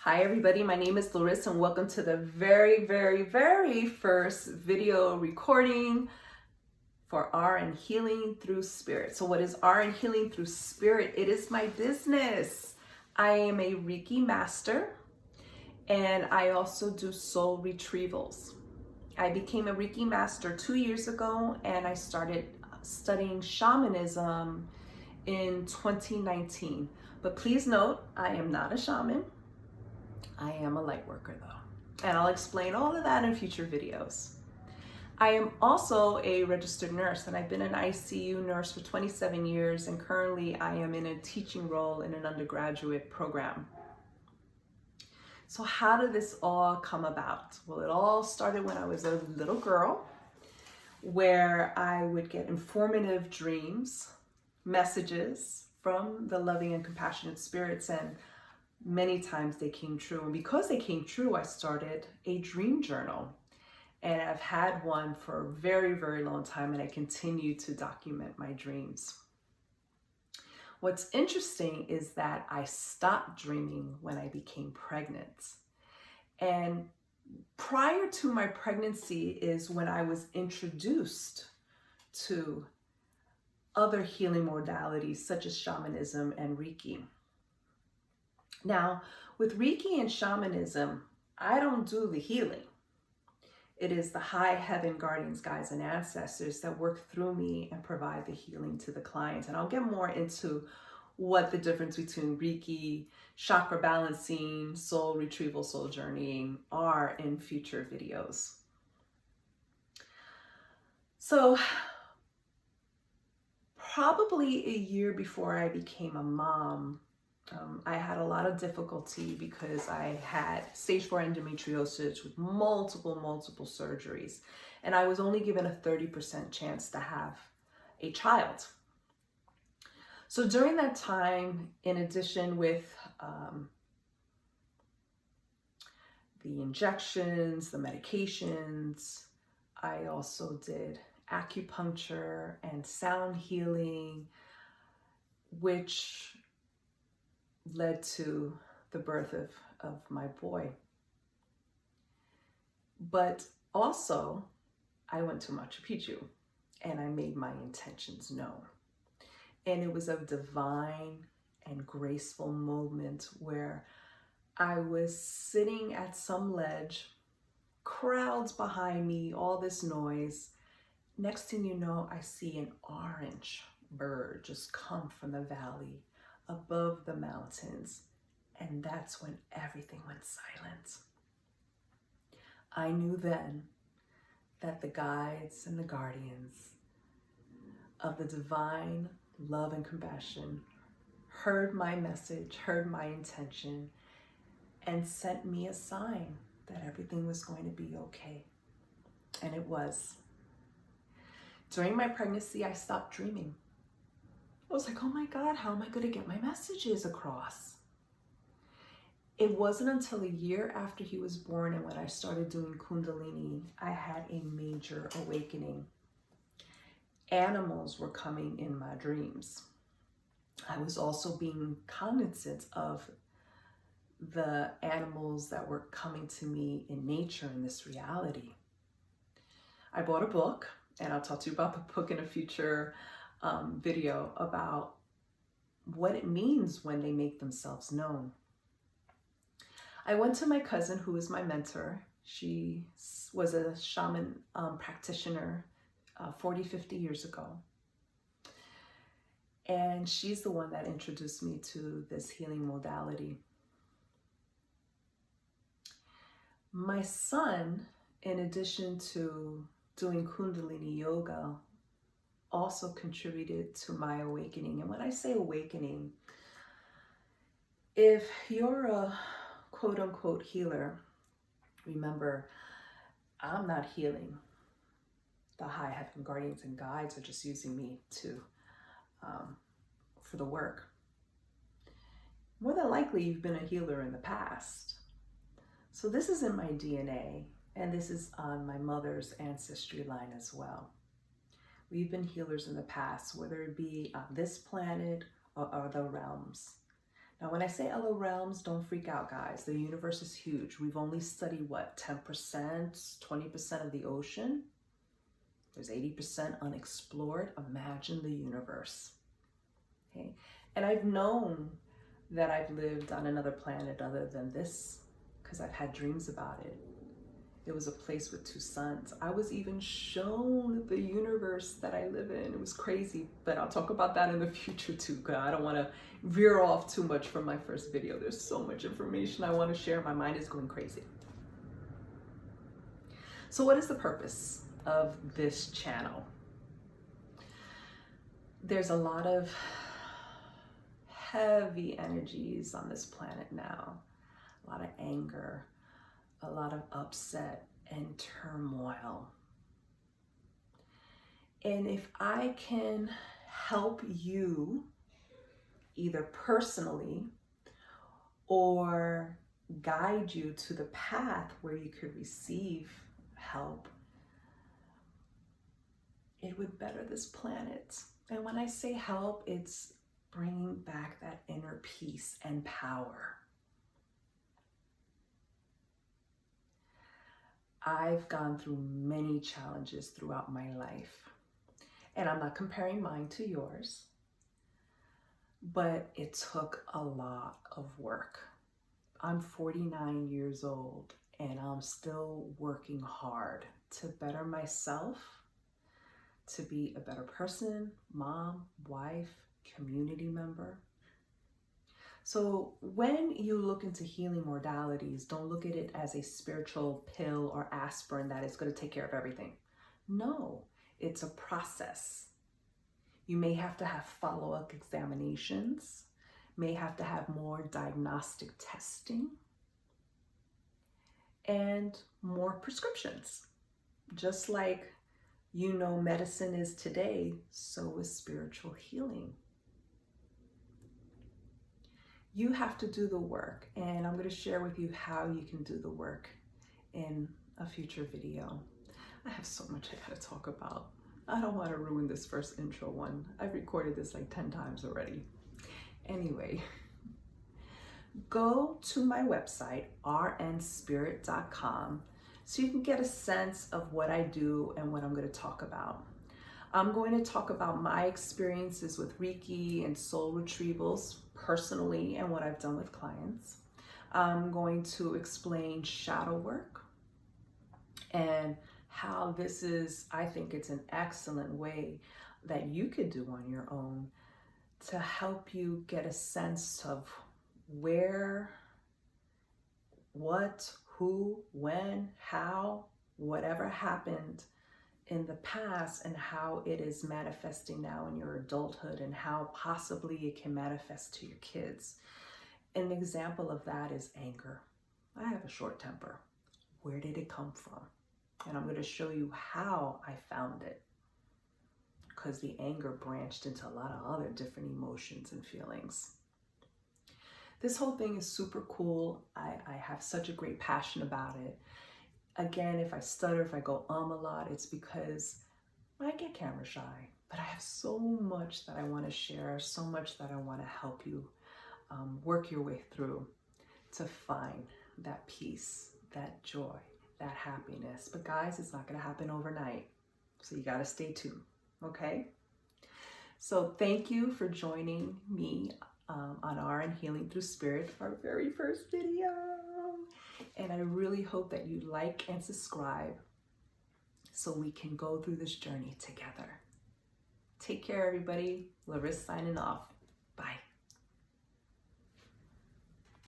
Hi everybody, my name is Larissa and welcome to the very first video recording for RN Healing Through Spirit. So what is RN Healing Through Spirit? It is my business. I am a Reiki master and I also do soul retrievals. I became a Reiki master 2 years ago and I started studying shamanism in 2019. But please note, I am not a shaman. I am a light worker though, and I'll explain all of that in future videos. I am also a registered nurse and I've been an ICU nurse for 27 years and currently I am in a teaching role in an undergraduate program. So how did this all come about? Well, it all started when I was a little girl where I would get informative dreams, messages from the loving and compassionate spirits, and many times they came true. And because they came true, I started a dream journal. And I've had one for a very long time, and I continue to document my dreams. What's interesting is that I stopped dreaming when I became pregnant. And prior to my pregnancy is when I was introduced to other healing modalities such as shamanism and Reiki. Now, with Reiki and shamanism, I don't do the healing. It is the high heaven guardians, guides, and ancestors that work through me and provide the healing to the client. And I'll get more into what the difference between Reiki, chakra balancing, soul retrieval, soul journeying are in future videos. So probably a year before I became a mom, I had a lot of difficulty because I had stage 4 endometriosis with multiple surgeries. And I was only given a 30% chance to have a child. So during that time, in addition with the injections, the medications, I also did acupuncture and sound healing, which led to the birth of my boy. But also, I went to Machu Picchu and I made my intentions known. And it was a divine and graceful moment where I was sitting at some ledge, crowds behind me, all this noise. Next thing you know, I see an orange bird just come from the valley above the mountains, and that's when everything went silent. I knew then that the guides and the guardians of the divine love and compassion heard my message, heard my intention, and sent me a sign that everything was going to be okay. And it was. During my pregnancy, I stopped dreaming. I was like, oh my God, how am I going to get my messages across? It wasn't until a year after he was born and when I started doing Kundalini, I had a major awakening. Animals were coming in my dreams. I was also being cognizant of the animals that were coming to me in nature in this reality. I bought a book, and I'll talk to you about the book in a future video about what it means when they make themselves known. I went to my cousin, who is my mentor. She was a shaman practitioner 40-50 years ago. And she's the one that introduced me to this healing modality. My son, in addition to doing Kundalini yoga, also contributed to my awakening. And when I say awakening, if you're a quote unquote healer, remember, I'm not healing. The high heaven guardians and guides are just using me for the work. More than likely, you've been a healer in the past. So this is in my DNA, and this is on my mother's ancestry line as well. We've been healers in the past, whether it be on this planet or other realms. Now, when I say other realms, don't freak out, guys. The universe is huge. We've only studied, what, 10%, 20% of the ocean? There's 80% unexplored. Imagine the universe. Okay? And I've known that I've lived on another planet other than this because I've had dreams about it. It was a place with 2 suns. I was even shown the universe that I live in. It was crazy, but I'll talk about that in the future too, because I don't want to veer off too much from my first video. There's so much information I want to share. My mind is going crazy. So what is the purpose of this channel? There's a lot of heavy energies on this planet now, a lot of anger, a lot of upset and turmoil. And if I can help you either personally or guide you to the path where you could receive help, it would better this planet. And when I say help, it's bringing back that inner peace and power. I've gone through many challenges throughout my life, and I'm not comparing mine to yours, but it took a lot of work. I'm 49 years old, and I'm still working hard to better myself, to be a better person, mom, wife, community member. So when you look into healing modalities, don't look at it as a spiritual pill or aspirin that is going to take care of everything. No, it's a process. You may have to have follow-up examinations, may have to have more diagnostic testing, and more prescriptions. Just like medicine is today, so is spiritual healing. You have to do the work, and I'm going to share with you how you can do the work in a future video. I have so much I got to talk about. I don't want to ruin this first intro one. I've recorded this like 10 times already. Anyway, go to my website, rnspirit.com, so you can get a sense of what I do and what I'm going to talk about. I'm going to talk about my experiences with Reiki and soul retrievals personally and what I've done with clients. I'm going to explain shadow work and how this is, I think it's an excellent way that you could do on your own to help you get a sense of where, what, who, when, how, whatever happened in the past and how it is manifesting now in your adulthood and how possibly it can manifest to your kids. An example of that is anger. I have a short temper. Where did it come from? And I'm going to show you how I found it, because the anger branched into a lot of other different emotions and feelings. This whole thing is super cool. I have such a great passion about it. Again, if I stutter, if I go a lot, it's because I get camera shy, but I have so much that I want to share, so much that I want to help you work your way through to find that peace, that joy, that happiness. But guys, it's not going to happen overnight. So you got to stay tuned. Okay. So thank you for joining me on RN Healing Through Spirit, our very first video. And I really hope that you like and subscribe so we can go through this journey together. Take care, everybody. Larissa signing off. Bye.